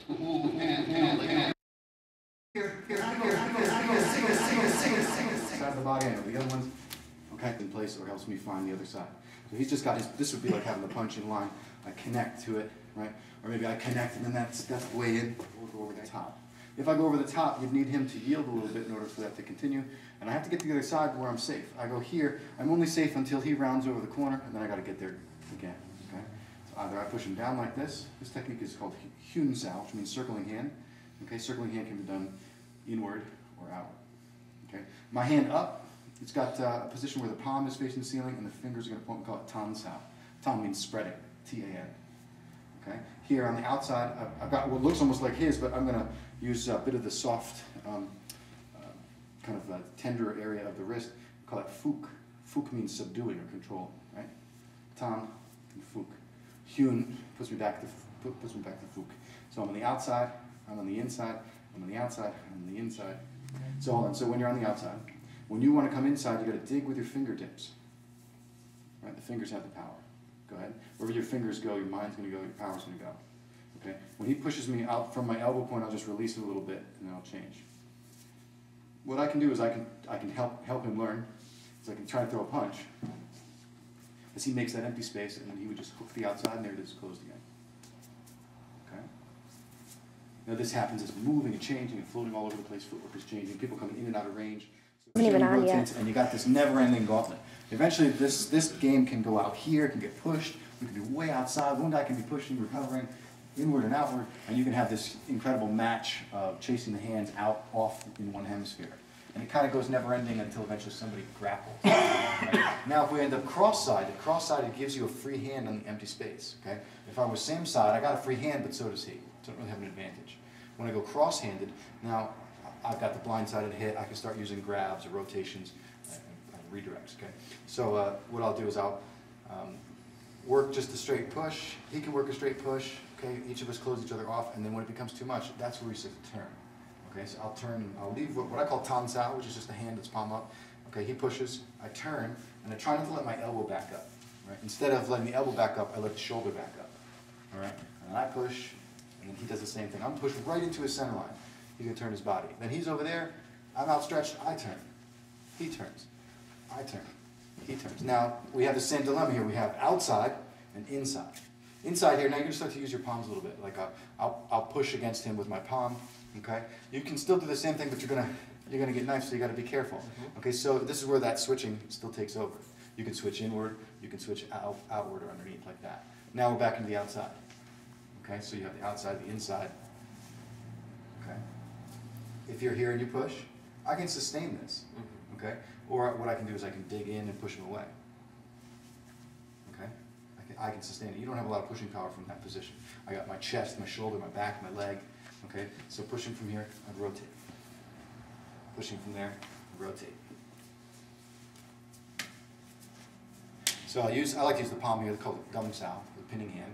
Side of the body, I know the other one's okay in place, or helps me find the other side. So he's just got his, this would be like having the punch in line. I connect to it, right? Or maybe I connect and then that's way in, we'll go over the top. If I go over the top, you'd need him to yield a little bit in order for that to continue. And I have to get to the other side where I'm safe. I go here, I'm only safe until he rounds over the corner, and then I got to get there again. Okay? So either I push him down like this. This technique is called Chun, which means circling hand. Okay? Circling hand can be done inward or outward. Okay? My hand up, it's got a position where the palm is facing the ceiling and the fingers are going to point. We call it Tan Sao. Tan means spreading. T-A-N. Okay? Here on the outside, I've got what looks almost like his, but I'm going to use a bit of the soft, kind of tender area of the wrist. We call it Fuk. Fuk means subduing or controlling, right? Tan and Fuk. Hyun puts me back to Fuk. So I'm on the outside, I'm on the inside, I'm on the outside, I'm on the inside. So hold on. So when you're on the outside, when you want to come inside, you got to dig with your fingertips. Right? The fingers have the power. Go ahead. Wherever your fingers go, your mind's going to go, your power's going to go. Okay? When he pushes me out from my elbow point, I'll just release it a little bit, and then I'll change. What I can do is I can help him learn. So I can try to throw a punch. As he makes that empty space, and then he would just hook the outside, and there it is, closed again. Okay? Now this happens, it's moving and changing and floating all over the place. Footwork is changing. People coming in and out of range. So Even on rotates, yet. and you got this never-ending gauntlet. Eventually, this game can go out here, can get pushed. We can be way outside. One guy can be pushing, recovering, inward and outward, and you can have this incredible match of chasing the hands out, off in one hemisphere. And it kind of goes never-ending until eventually somebody grapples. Right? Now, if we end up cross-sided, cross-sided gives you a free hand on the empty space. Okay? If I was same side, I got a free hand, but so does he. So I don't really have an advantage. When I go cross-handed, now I've got the blind-sided hit. I can start using grabs or rotations and redirects. Okay? So what I'll do is I'll work just a straight push. He can work a straight push. Okay? Each of us close each other off, and then when it becomes too much, that's where he says to turn. Okay, so I'll leave what I call Tan Sao, which is just a hand that's palm up. Okay, he pushes, I turn, and I try not to let my elbow back up. Right? Instead of letting the elbow back up, I let the shoulder back up. All right, and then I push, and then he does the same thing. I'm pushed right into his center line. He's gonna turn his body. Then he's over there, I'm outstretched, I turn. He turns, I turn, he turns. Now, we have the same dilemma here. We have outside and inside. Inside here, now you're gonna start to use your palms a little bit. Like I'll push against him with my palm. Okay, you can still do the same thing, but you're gonna get knifed, so you got to be careful. Okay, so this is where that switching still takes over. You can switch inward, you can switch outward or underneath like that. Now we're back into the outside. Okay, so you have the outside, the inside. Okay, if you're here and you push, I can sustain this. Okay, or what I can do is I can dig in and push him away. Okay, I can sustain it. You don't have a lot of pushing power from that position. I got my chest, my shoulder, my back, my leg. Okay, so pushing from here, I rotate. Pushing from there, I rotate. So I like to use the palm here, called it Dum Sao, the pinning hand.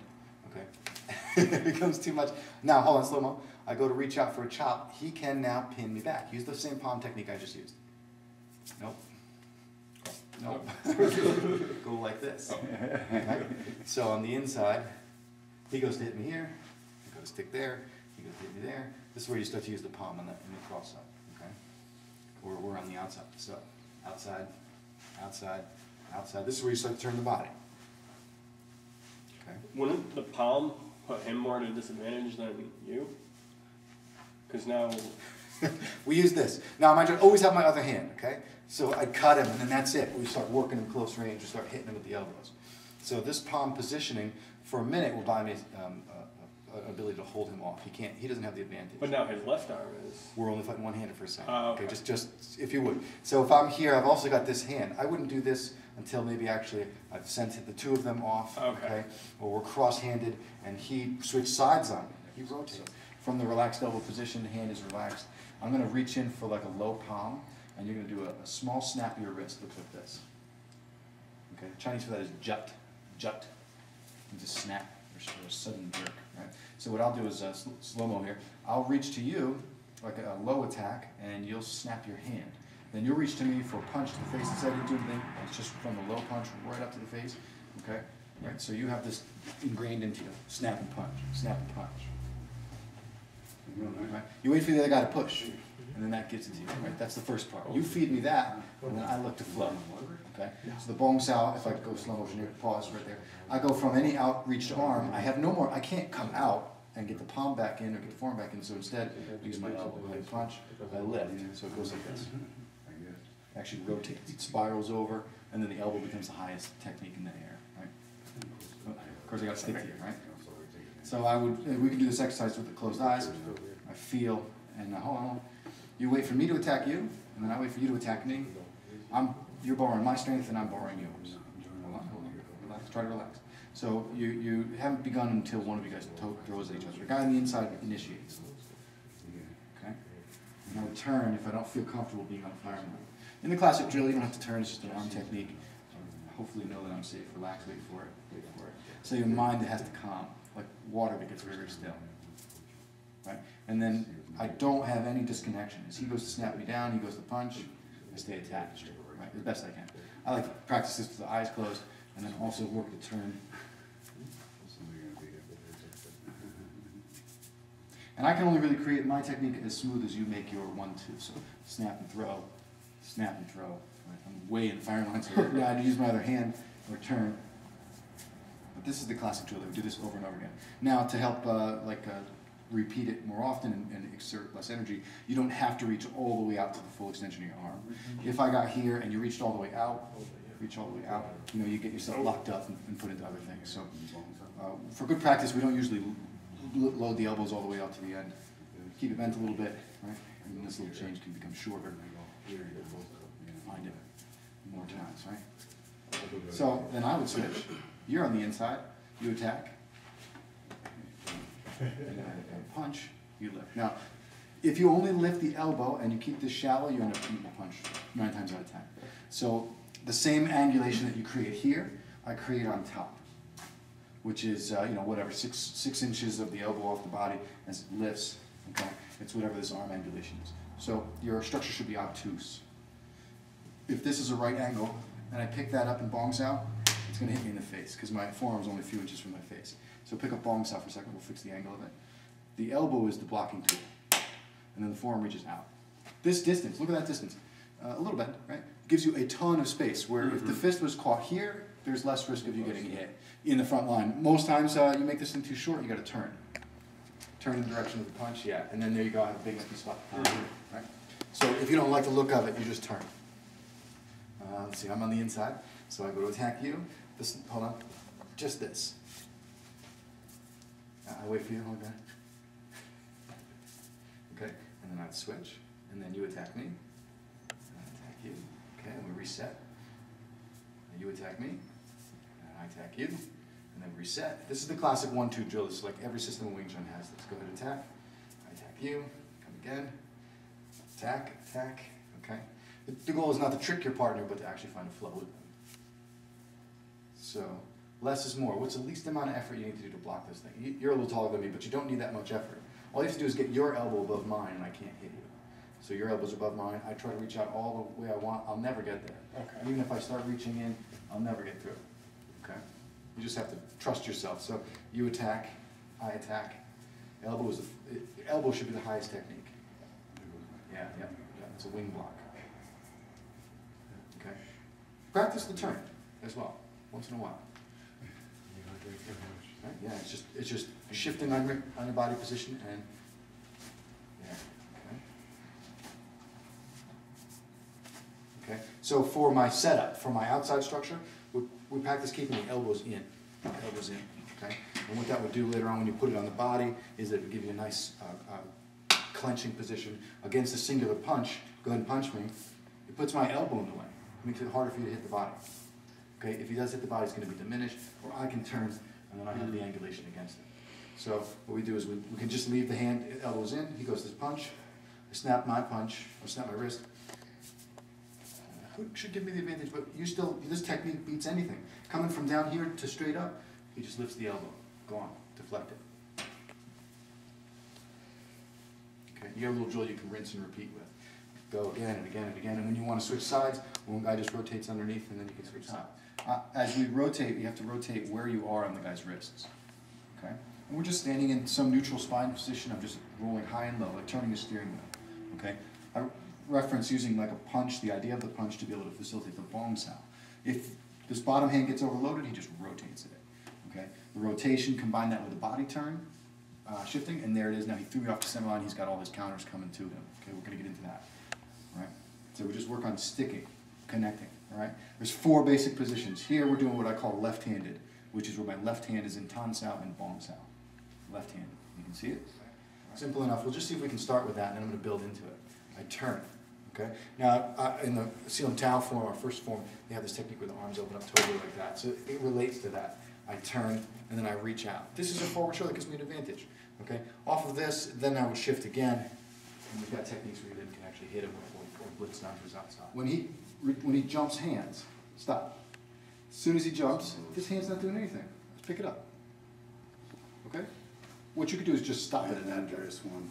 Okay, it becomes too much. Now, hold on, slow-mo. I go to reach out for a chop. He can now pin me back. Use the same palm technique I just used. Nope. Nope. Go like this. Okay? So on the inside, he goes to hit me here. I go to stick there. You go hit me there. This is where you start to use the palm in the cross side, okay? Or we're on the outside. So outside, outside, outside. This is where you start to turn the body. Okay. Wouldn't the palm put him more at a disadvantage than you? Because now we use this. Now mind you, I always have my other hand, okay? So I cut him, and then that's it. We start working in close range. We start hitting him with the elbows. So this palm positioning for a minute will buy me ability to hold him off. He doesn't have the advantage. But now his left arm is. We're only fighting one-handed for a second. Okay. Just if you would. So if I'm here, I've also got this hand. I wouldn't do this until maybe actually I've sent the two of them off. Okay. Or we're cross-handed and he switched sides on me. He rotates. From the relaxed elbow position, the hand is relaxed. I'm going to reach in for like a low palm, and you're going to do a small snap of your wrist. Looks like this. Okay. Chinese for that is jut. Jut. You just snap. Or a sudden jerk, right? So what I'll do is slow-mo here. I'll reach to you like a low attack, and you'll snap your hand. Then you'll reach to me for a punch to the face. Instead of doing anything, it's just from the low punch right up to the face. Okay, right. So you have this ingrained into you: snap and punch, snap and punch. Right? You wait for the other guy to push, and then that gets it to you. Right? That's the first part. You feed me that, and then I look to flow. Okay? So the bong sao, if I go slow motion here, pause right there. I go from any outreached arm. I have no more. I can't come out and get the palm back in or get the forearm back in. So instead, I use my elbow. I punch. I lift. So it goes like this. Actually rotates. It spirals over, and then the elbow becomes the highest technique in the air. Right? Of course, I got to stick here, right? So we can do this exercise with the closed eyes. I feel, and hold on. You wait for me to attack you, and then I wait for you to attack me. You're borrowing my strength, and I'm borrowing yours. Hold on, relax, try to relax. So you haven't begun until one of you guys throws at each other. The guy on the inside initiates. Okay? And I would turn if I don't feel comfortable being on fire mode. In the classic drill, you don't have to turn, it's just an arm technique. Hopefully know that I'm safe. Relax, wait for it. So your mind that has to calm, like water that gets very, very still. Right? And then I don't have any disconnection. As he goes to snap me down, he goes to punch, I stay attached, right? As best I can. I like to practice this with the eyes closed, and then also work the turn. And I can only really create my technique as smooth as you make your 1-2. So snap and throw, snap and throw. Right? I'm way in the firing line, so I had to use my other hand or turn. But this is the classic drill. We do this over and over again. Now, to help repeat it more often and exert less energy, you don't have to reach all the way out to the full extension of your arm. If I got here and you reached all the way out, you get yourself locked up and put into other things. So for good practice, we don't usually load the elbows all the way out to the end. Keep it bent a little bit, right? And then this little change can become shorter. Find it more times, right? So then I would switch. You're on the inside, you attack. And I punch, you lift. Now, if you only lift the elbow and you keep this shallow, you end up eating a punch 9 times out of 10. So the same angulation that you create here, I create on top, which is whatever 6 inches of the elbow off the body as it lifts. Okay, it's whatever this arm angulation is. So your structure should be obtuse. If this is a right angle and I pick that up and bongs out, it's going to hit me in the face because my forearm is only a few inches from my face. So pick up bongs out for a second, we'll fix the angle of it. The elbow is the blocking tool, and then the forearm reaches out. This distance, look at that distance, a little bit, right? Gives you a ton of space where if the fist was caught here, there's less risk of you getting hit in the front line. Most times you make this thing too short, you got to turn. Turn in the direction of the punch, yeah, and then there you go, I have a big empty spot. Right? So if you don't like the look of it, you just turn. Let's see, I'm on the inside, so I go to attack you. This, hold on, just this. I wait for you, hold on. Okay, and then I'd switch, and then you attack me, and I attack you. Okay, and we reset. And you attack me, and I attack you, and then reset. This is the classic 1-2 drill. This is like every system of Wing Chun has this. Go ahead and attack. I attack you, come again, attack, attack, okay? The goal is not to trick your partner, but to actually find a flow with them. So, less is more. What's the least amount of effort you need to do to block this thing? You're a little taller than me, but you don't need that much effort. All you have to do is get your elbow above mine, and I can't hit you. So your elbow's above mine. I try to reach out all the way I want. I'll never get there. Okay. Even if I start reaching in, I'll never get through. Okay? You just have to trust yourself. So you attack, I attack. Elbow should be the highest technique. Yeah. It's a wing block. Okay? Practice the turn as well, once in a while. Right? Yeah, it's just shifting on your body position and yeah. Okay. So for my setup, for my outside structure, we practice keeping the elbows in. Okay. And what that would do later on when you put it on the body is that it would give you a nice clenching position against a singular punch. Go ahead and punch me. It puts my elbow in the way. It makes it harder for you to hit the body. Okay. If he does hit the body, it's going to be diminished, or I can turn. And then I have the angulation against it. So what we do is we can just leave the hand, elbows in, he goes to punch, I snap my punch, or snap my wrist. Should give me the advantage, but this technique beats anything. Coming from down here to straight up, he just lifts the elbow. Go on, deflect it. Okay, you have a little drill you can rinse and repeat with. Go again and again and again, and when you want to switch sides, one guy just rotates underneath and then you can switch sides. As we rotate, you have to rotate where you are on the guy's wrists. Okay? And we're just standing in some neutral spine position. I'm just rolling high and low, like turning a steering wheel, okay? I reference using like a punch, the idea of the punch to be able to facilitate the bong sound. If this bottom hand gets overloaded, he just rotates it, okay? The rotation, combine that with the body turn, shifting, and there it is. Now he threw me off the center line, he's got all his counters coming to him, okay? We're gonna get into that, all right? So we just work on sticking, connecting, all right? There's 4 basic positions. Here we're doing what I call left-handed, which is where my left hand is in tan sao and bong sao. Left-handed. You can see it? Simple enough. We'll just see if we can start with that, and then I'm going to build into it. I turn, okay? Now, in the Silam Tao form, our first form, they have this technique where the arms open up totally like that. So it relates to that. I turn, and then I reach out. This is a forward shoulder that gives me an advantage, okay? Off of this, then I would shift again, and we've got techniques where you then can actually hit him or blitz down to his outside. When he jumps hands, stop. As soon as he jumps, this hand's not doing anything. Let's pick it up. Okay? What you could do is just stop it at that There's one.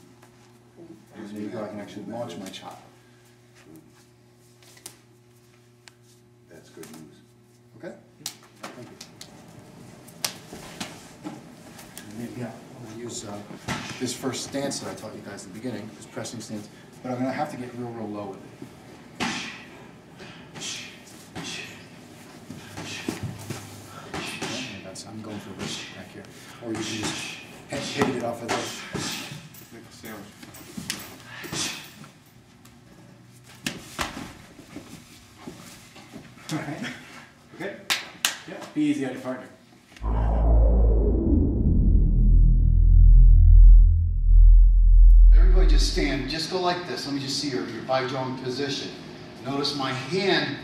and there you go, I can actually launch my chop. That's good news. Okay? Thank you. And then, yeah, I'm going to use this first stance that I taught you guys at the beginning, this pressing stance, but I'm going to have to get real low with it. I'm going for this back here. Or you can just hit it off of this. Make a sandwich. Alright. Okay? Yeah. Be easy on your partner. Everybody just stand, just go like this. Let me just see your bi-joint position. Notice my hand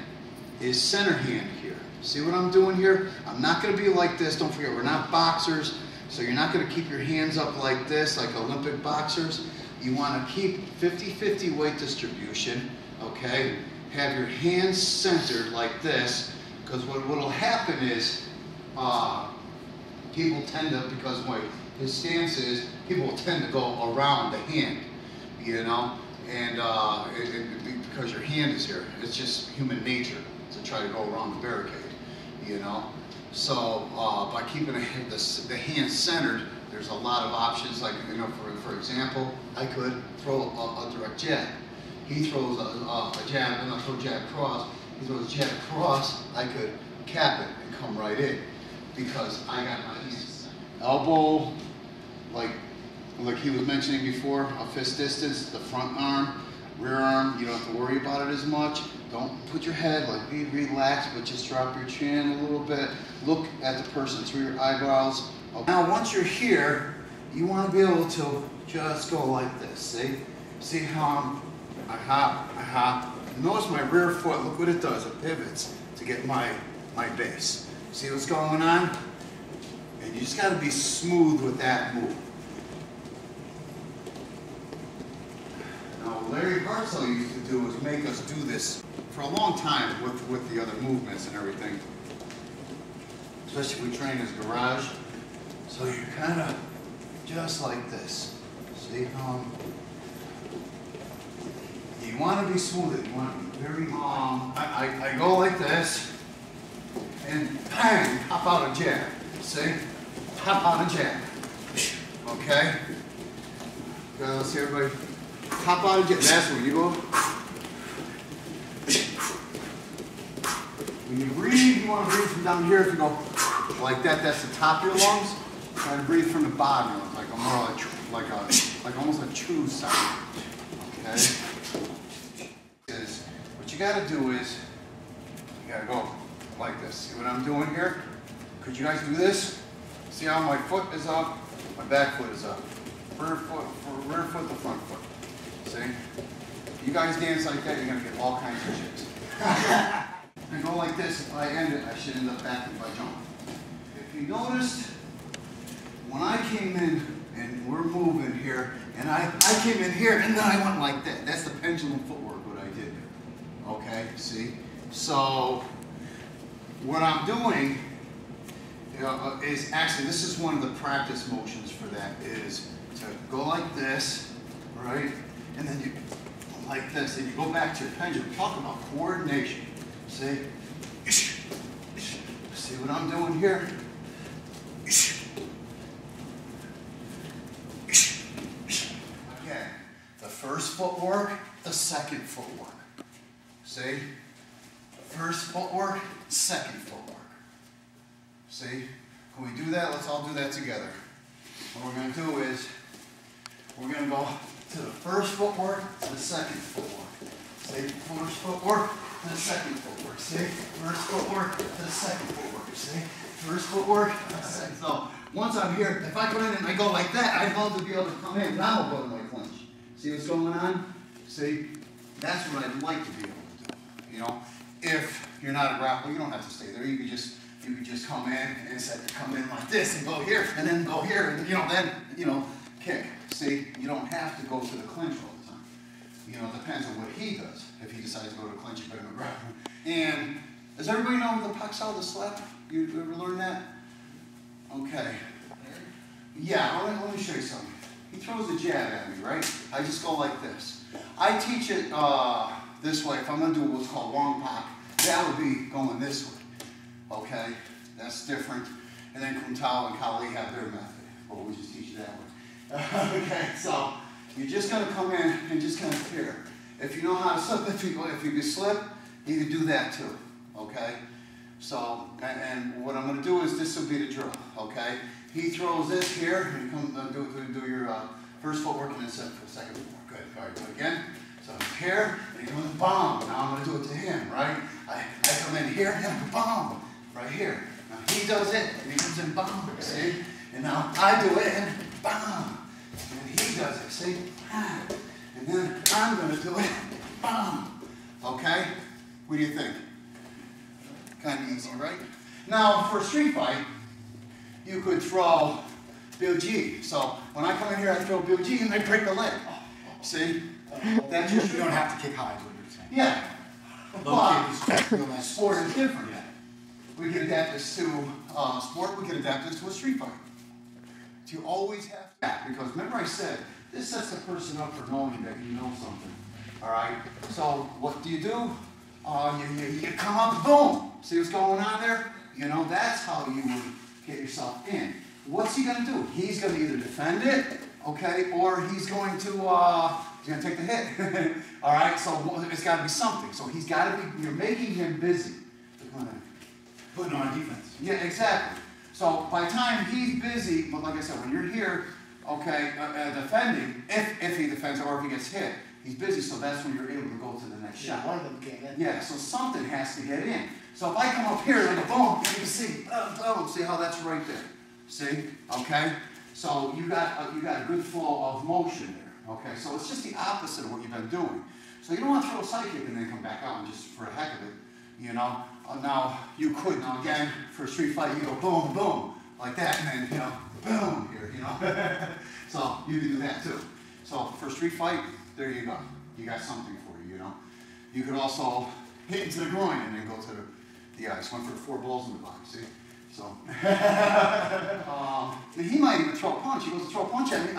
is center hand here. See what I'm doing here? I'm not going to be like this. Don't forget, we're not boxers, so you're not going to keep your hands up like this, like Olympic boxers. You want to keep 50-50 weight distribution, okay? Have your hands centered like this, because what will happen is people tend to, because what his stance is, people will tend to go around the hand, you know? And because your hand is here, it's just human nature to try to go around the barricade. You know, so by keeping the hand centered, there's a lot of options. Like, you know, for example, I could throw a direct jab. He throws a jab, and I throw a jab cross. He throws a jab cross. I could cap it and come right in because I got my hands. Elbow, like he was mentioning before, a fist distance, the front arm, rear arm. You don't have to worry about it as much. Don't put your head, like, be relaxed, but just drop your chin a little bit. Look at the person through your eyebrows. Okay. Now, once you're here, you want to be able to just go like this, see? See how I hop. Notice my rear foot, look what it does. It pivots to get my base. See what's going on? And you just got to be smooth with that move. Now, Larry Barstow used to do is make us do this for a long time with the other movements and everything. Especially if we train his garage. So you're kind of just like this. See how you want to be smooth. You want to be very I go like this, and bang, hop out a jab. See? Hop out a jab. Okay? Let's see everybody. Hop out of jet. That's where you go. When you breathe, you want to breathe from down here. If you go like that, that's the top of your lungs. Try to breathe from the bottom, like a more like almost a chew sound. Okay. What you got to do is you got to go like this. See what I'm doing here? Could you guys do this? See how my foot is up, my back foot is up. Rear foot, the front foot. See? You guys dance like that, you're going to get all kinds of shit. And go like this, if I end it, I should end up back if I jump. If you noticed, when I came in, and we're moving here, and I came in here, and then I went like that. That's the pendulum footwork, what I did there. Okay, see? So, what I'm doing is actually, this is one of the practice motions for that, is to go like this, right? And then you go like this, and you go back to your pendulum. Talk about coordination. See? See what I'm doing here? footwork, the second footwork. See? First footwork, second footwork. See? Can we do that? Let's all do that together. What we're going to do is, we're going to go to the first footwork, to the second footwork. See? First footwork, to the second footwork. See? First footwork, to the second footwork. See? First footwork, to the second. So, once I'm here, if I come in and I go like that, I'd love to be able to come in. Now I'll go to my clinch. See what's going on? See? That's what I'd like to be able to do. You know? If you're not a grappler, you don't have to stay there. You could just come in and come in like this and go here and then go here and then kick. See, you don't have to go to the clinch all the time. You know, it depends on what he does. If he decides to go to clinch, you better go grappler. And does everybody know the Paxal, the slap? You ever learn that? Okay. Yeah, let me show you something. He throws a jab at me, right? I just go like this. I teach it this way. If I'm going to do what's called long pop, that would be going this way. Okay? That's different. And then Kun Tao and Kali have their method. But we just teach it that way. Okay, so you're just going to come in and just kind of here. If you know how to slip, if you can slip, you can do that too. Okay? So, and what I'm going to do is, this will be the drill. Okay? He throws this here, and you come do your first footwork and then second footwork. Good. All right, do it again. So here, and he goes bomb. Now I'm going to do it to him, right? I come in here, and bomb, right here. Now he does it, and he comes in bomb, see? And now I do it, and bomb. And he does it, see? And then I'm going to do it, bomb. Okay? What do you think? Kind of easy, right? Now, for a street fight, you could throw Bill G. So when I come in here, I throw Bill G, and I break the leg. See? That's just, You don't have to kick high, is what you're saying. yeah. But sport is different. We can adapt this to sport, we can adapt this to a street fight. You always have that, because remember I said, this sets the person up for knowing that you know something. Alright? So what do? You come up, boom! See what's going on there? You know, that's how you would get yourself in. What's he going to do? He's going to either defend it, okay, or he's going to take the hit. All right, so it's got to be something. So he's got to be, you're making him busy. Putting on defense. Yeah, exactly. So by the time he's busy, but like I said, when you're here, okay, defending, if he defends or if he gets hit, he's busy, so that's when you're able to go to the next shot. One of them came in. Yeah, so something has to get in. So if I come up here and I go boom, you can see, boom, see how that's right there. See? Okay? So you got a good flow of motion there. Okay? So it's just the opposite of what you've been doing. So you don't want to throw a side kick and then come back out and just for the heck of it, you know. Now you could, now again, for a street fight, you go boom, boom, like that, and then, boom, here, So you can do that too. So for a street fight, there you go. You got something for you, You could also hit into the groin and then go to the ice. Went for the 4 balls in the body, see? So, he might even throw a punch. He goes to throw a punch at me.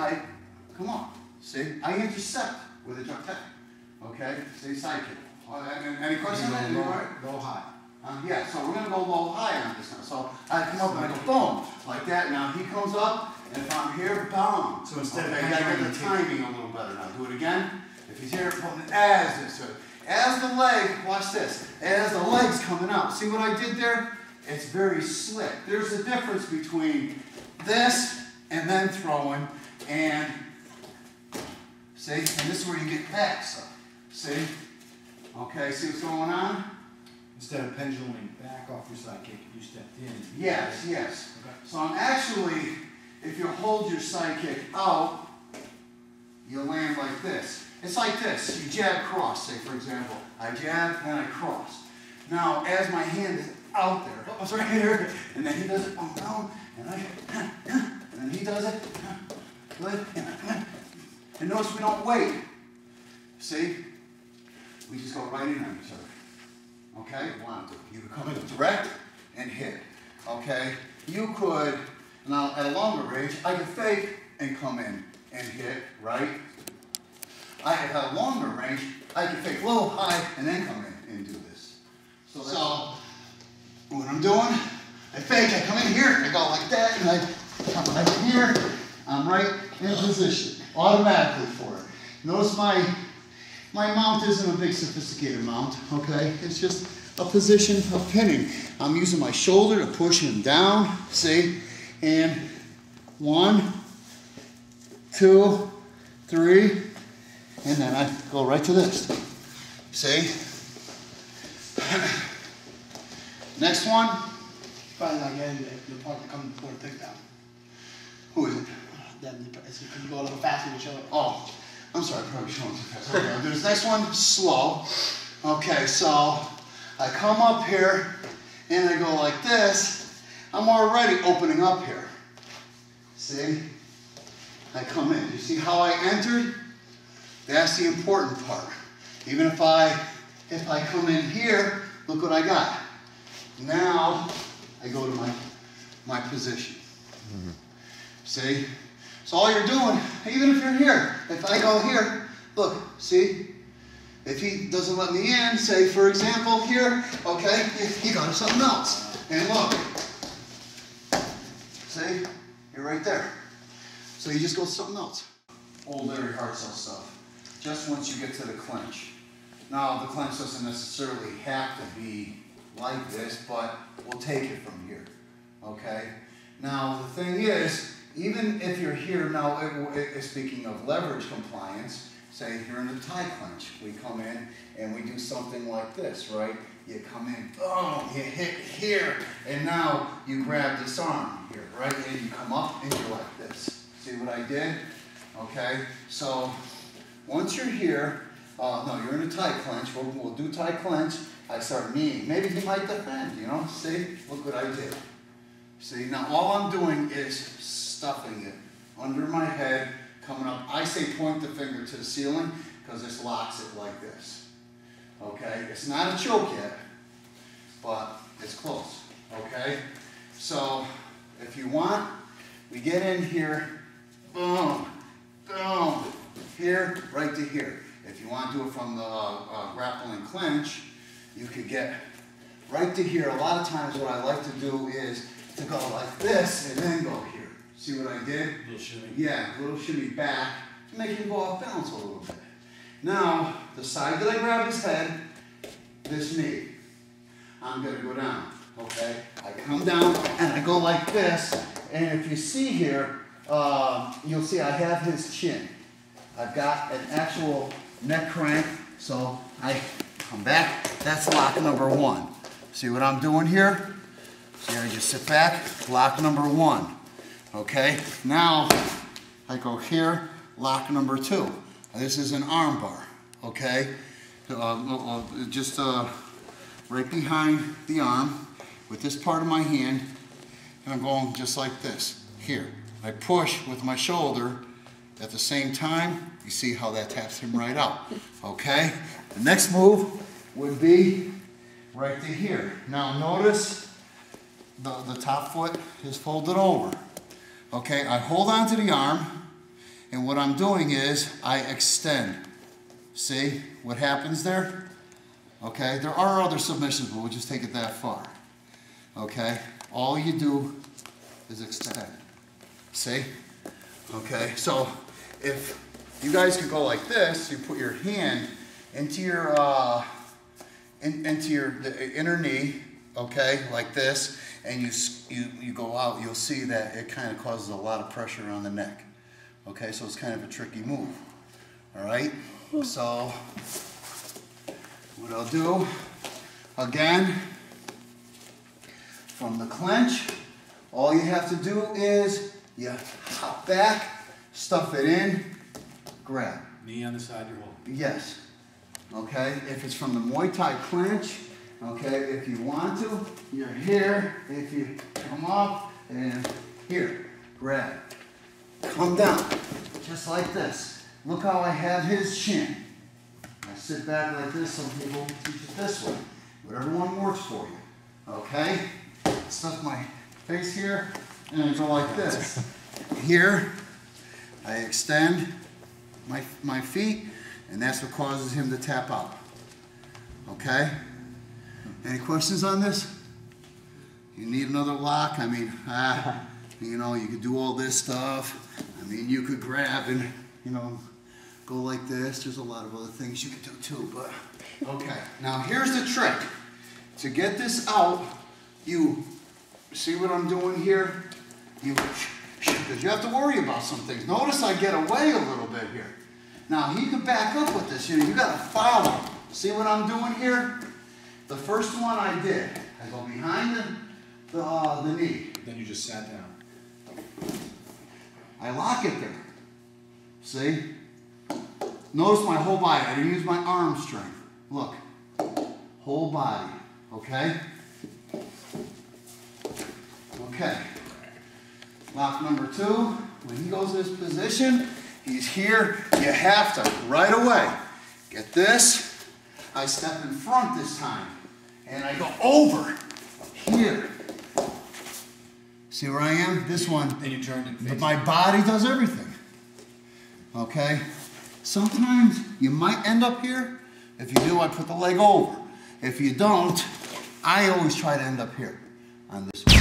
Come on, see? I intercept with a jump tech. Okay? See, side kick. Any questions on that? Go high. Yeah, so we're going to go low high on this now. So I come up and I go boom, like that. Now he comes up, and if I'm here, boom. So instead of I got to get the timing a little better now. Do it again. If he's here, as this. As the leg, watch this. As the leg's coming out. See what I did there? It's very slick. There's a difference between this and then throwing and, see? And this is where you get back stuff. See? Okay, see what's going on? Instead of penduluming back off your side kick, you stepped in. Yes. Okay. So I'm actually, if you hold your side kick out, you land like this. It's like this. You jab cross, say for example. I jab and I cross. Now, as my hand is out there, it's right here, and then he does it, boom, and then he does it, good, and notice we don't wait. See? We just go right in on each other. Okay? One, two. You can come in direct and hit. Okay? You could, now at a longer range, I can fake and come in and hit, right? At a longer range, I can fake low, high, and then come in and do this. So what I'm doing, I fake, I come in here, I go like that, and I come right here, I'm right in position, automatically for it. Notice my My mount isn't a big sophisticated mount, okay? It's just a position of pinning. I'm using my shoulder to push him down, see? And 1, 2, 3, and then I go right to this. See? Next one. Probably not getting the part that comes before the takedown. Who is it? Then you go a little faster and show it. Oh, I'm sorry, I probably showing too fast. Okay, I'll do this next one slow. Okay, so I come up here and I go like this. I'm already opening up here. See? I come in. You see how I entered? That's the important part. Even if I come in here, look what I got. Now I go to my position. Mm-hmm. See? So all you're doing, even if you're here, if I go here, look, see? If he doesn't let me in, say for example here, okay, he got something else. And look, see? You're right there. So you just go to something else. Old Larry Hartsell stuff. Just once you get to the clinch. Now the clinch doesn't necessarily have to be like this, but we'll take it from here, okay? Now the thing is, even if you're here now, speaking of leverage compliance, say you're in a tie clinch, we come in and we do something like this, right? You come in, boom, you hit here, and now you grab this arm here, right? And you come up and you're like this. See what I did? Okay, so once you're here, no, you're in a tie clinch, we'll do tie clinch, I start kneeing. Maybe he might defend, you know? See, look what I did. See, now all I'm doing is stuffing it under my head, coming up. I say point the finger to the ceiling because this locks it like this. Okay, it's not a choke yet, but it's close. Okay, so if you want, we get in here, boom, boom, here, right to here. If you want to do it from the grappling clinch, you could get right to here. A lot of times what I like to do is to go like this and then go here. See what I did? A little shimmy. Yeah, a little shimmy back to make him go off balance a little bit. Now, the side that I grab his head, this knee, I'm going to go down, okay? I come down and I go like this, and if you see here, you'll see I have his chin. I've got an actual neck crank, so I come back. That's lock number 1. See what I'm doing here? See, I just sit back, lock number 1. Okay, now I go here, lock number 2. This is an arm bar, okay? Just right behind the arm with this part of my hand, and I'm going just like this. Here, I push with my shoulder at the same time. You see how that taps him right out, okay? The next move would be right to here. Now notice the top foot is folded over. Okay, I hold on to the arm, and what I'm doing is I extend. See what happens there? Okay, there are other submissions, but we'll just take it that far. Okay, all you do is extend. See? Okay, so if you guys could go like this, you put your hand into your the inner knee, okay, like this, and you go out, you'll see that it kind of causes a lot of pressure on the neck. Okay, so it's kind of a tricky move. All right, so what I'll do, again, from the clinch, all you have to do is you hop back, stuff it in, grab. Knee on the side you're holding. Yes. Okay, if it's from the Muay Thai clinch, okay, if you want to, you're here. If you come up and here, grab. Come down, just like this. Look how I have his chin. I sit back like this. Some people teach it this way. Whatever one works for you. Okay? Stuff my face here and I go like this. Here, I extend my feet, and that's what causes him to tap out. Okay? Any questions on this? You need another lock? I mean, you know, you could do all this stuff. I mean, you could grab and, you know, go like this. There's a lot of other things you can do too, but okay. Now here's the trick. To get this out, you see what I'm doing here? Because you have to worry about some things. Notice I get away a little bit here. Now he can back up with this. You gotta follow. See what I'm doing here? The first one I did, I go behind the knee. Then you just sat down. I lock it there. See? Notice my whole body. I didn't use my arm strength. Look. Whole body. Okay? Okay. Lock number 2. When he goes in this position, he's here. You have to, right away, get this. I step in front this time. And I go over here. See where I am? This one. Then you turned and faced. My body does everything. Okay? Sometimes you might end up here. If you do, I put the leg over. If you don't, I always try to end up here on this one.